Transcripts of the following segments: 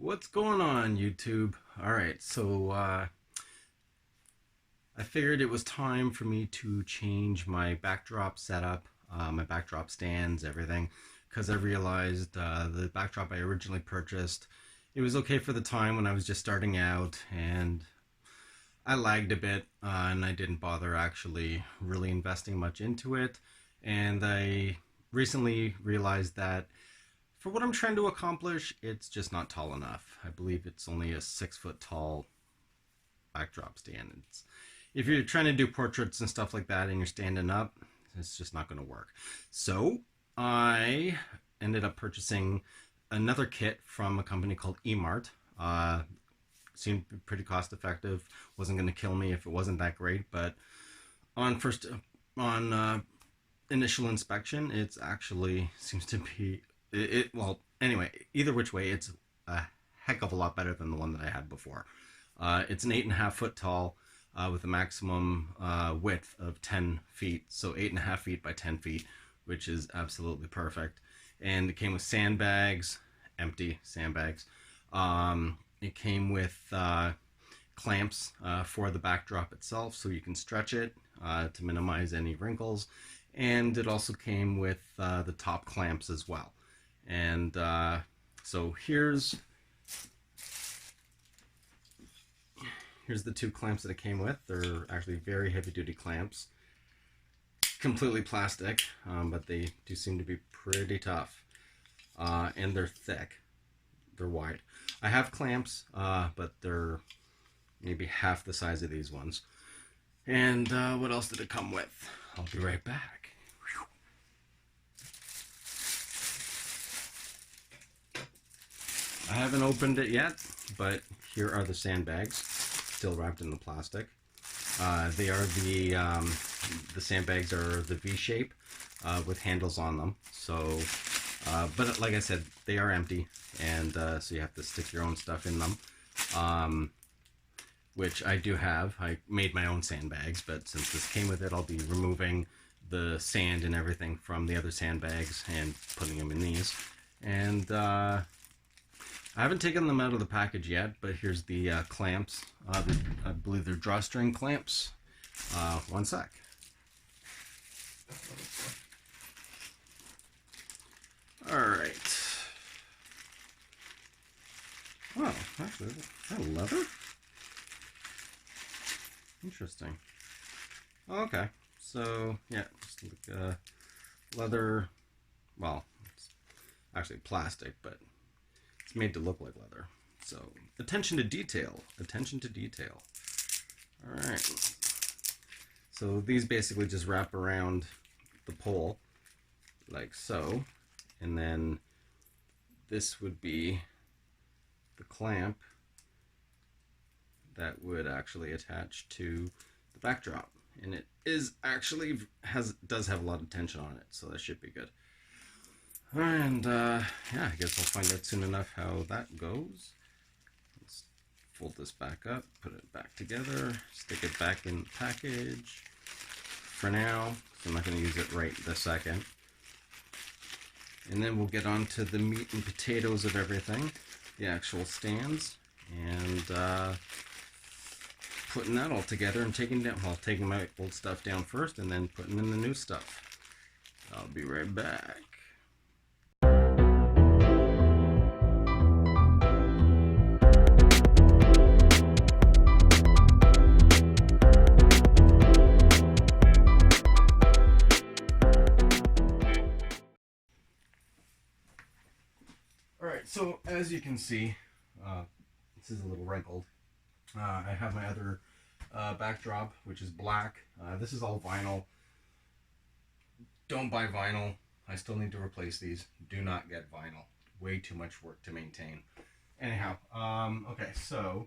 What's going on, YouTube? Alright, so I figured it was time for me to change my backdrop setup, my backdrop stands, everything, because I realized the backdrop I originally purchased, it was okay for the time when I was just starting out, and I lagged a bit, and I didn't bother actually really investing much into it, and I recently realized that for what I'm trying to accomplish, it's just not tall enough. I believe it's only a 6 foot tall backdrop stand. If you're trying to do portraits and stuff like that and you're standing up, it's just not going to work. So I ended up purchasing another kit from a company called Emart. Seemed pretty cost effective. Wasn't going to kill me if it wasn't that great, but on first on initial inspection, it's actually seems to be well, anyway, either which way, it's a heck of a lot better than the one that I had before. It's an 8.5 foot tall with a maximum width of 10 feet, so 8.5 feet by 10 feet, which is absolutely perfect. And it came with sandbags, empty sandbags. It came with clamps for the backdrop itself, so you can stretch it to minimize any wrinkles. And it also came with the top clamps as well. And so here's the two clamps that it came with. They're actually very heavy duty clamps, completely plastic, but they do seem to be pretty tough, and they're thick, they're wide. I have clamps, but they're maybe half the size of these ones. And what else did it come with? I'll be right back. I haven't opened it yet, but here are the sandbags, still wrapped in the plastic. They are the sandbags are the V shape with handles on them. So, but like I said, they are empty, and so you have to stick your own stuff in them, which I do have. I made my own sandbags, but since this came with it, I'll be removing the sand and everything from the other sandbags and putting them in these. And I haven't taken them out of the package yet, but here's the clamps. I believe they're drawstring clamps. One sec. All right. Wow, actually, is that leather? Interesting. Okay, so yeah, just like leather. Well, it's actually plastic, but it's made to look like leather. So attention to detail. Attention to detail. All right. So these basically just wrap around the pole like so, and then this would be the clamp that would actually attach to the backdrop, and it is actually does have a lot of tension on it, so that should be good. And yeah, I guess I'll find out soon enough how that goes. Let's fold this back up, put it back together, stick it back in the package for now. I'm not going to use it right this second. And then we'll get on to the meat and potatoes of everything, the actual stands, and putting that all together and taking my old stuff down first and then putting in the new stuff. I'll be right back. Alright, so as you can see, this is a little wrinkled. I have my other backdrop, which is black. This is all vinyl. Don't buy vinyl. I still need to replace these. Do not get vinyl. Way too much work to maintain. Anyhow, okay, so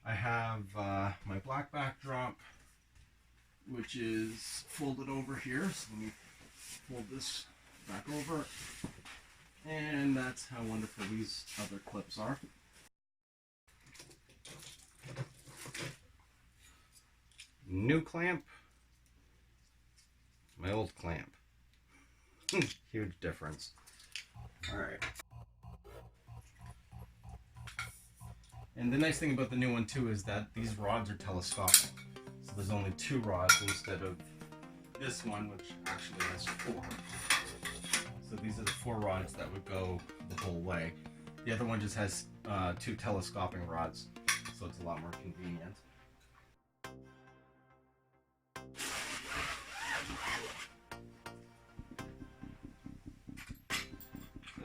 I have my black backdrop, which is folded over here. So let me fold this back over. And that's how wonderful these other clips are. New clamp, my old clamp. Huge difference. All right. And the nice thing about the new one too is that these rods are telescopic. So there's only 2 rods instead of this one, which actually has 4. So these are the 4 rods that would go the whole way. The other one just has 2 telescoping rods, so it's a lot more convenient.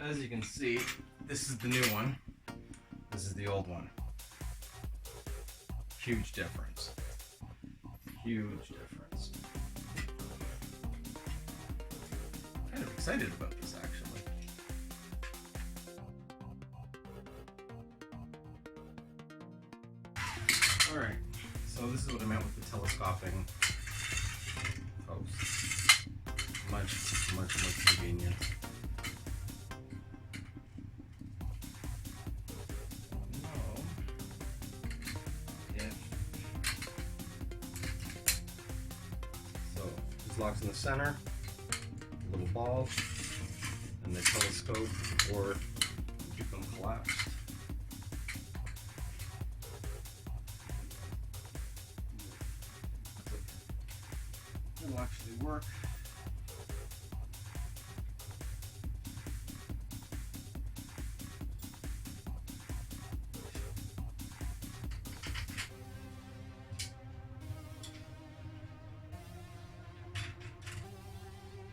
As you can see, this is the new one. This is the old one. Huge difference. Huge difference. I'm kind of excited about this actually. Alright, so this is what I meant with the telescoping posts. Much more convenient. Locks in the center, little ball, and they telescope or keep them collapsed. It'll actually work.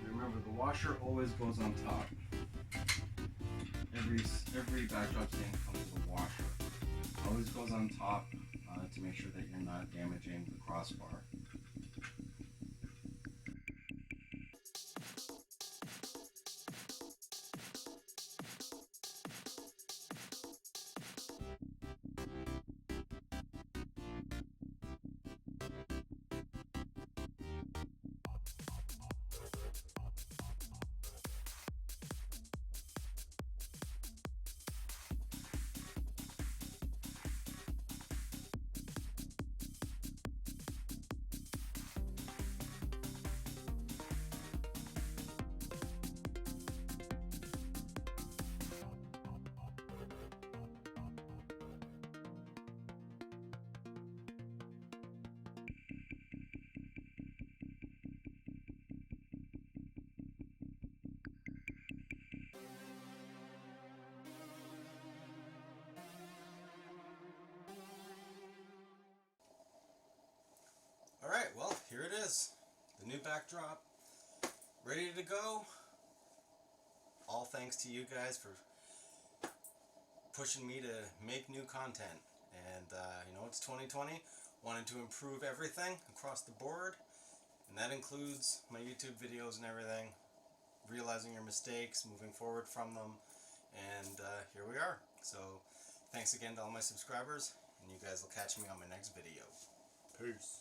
Remember, the washer always goes on top. Every backdrop stand comes with a washer. Always goes on top to make sure that you're not damaging the crossbar. Alright, well, here it is. The new backdrop, ready to go. All thanks to you guys for pushing me to make new content. And, it's 2020. Wanted to improve everything across the board. And that includes my YouTube videos and everything. Realizing your mistakes, moving forward from them. And here we are. So, thanks again to all my subscribers. And you guys will catch me on my next video. Peace.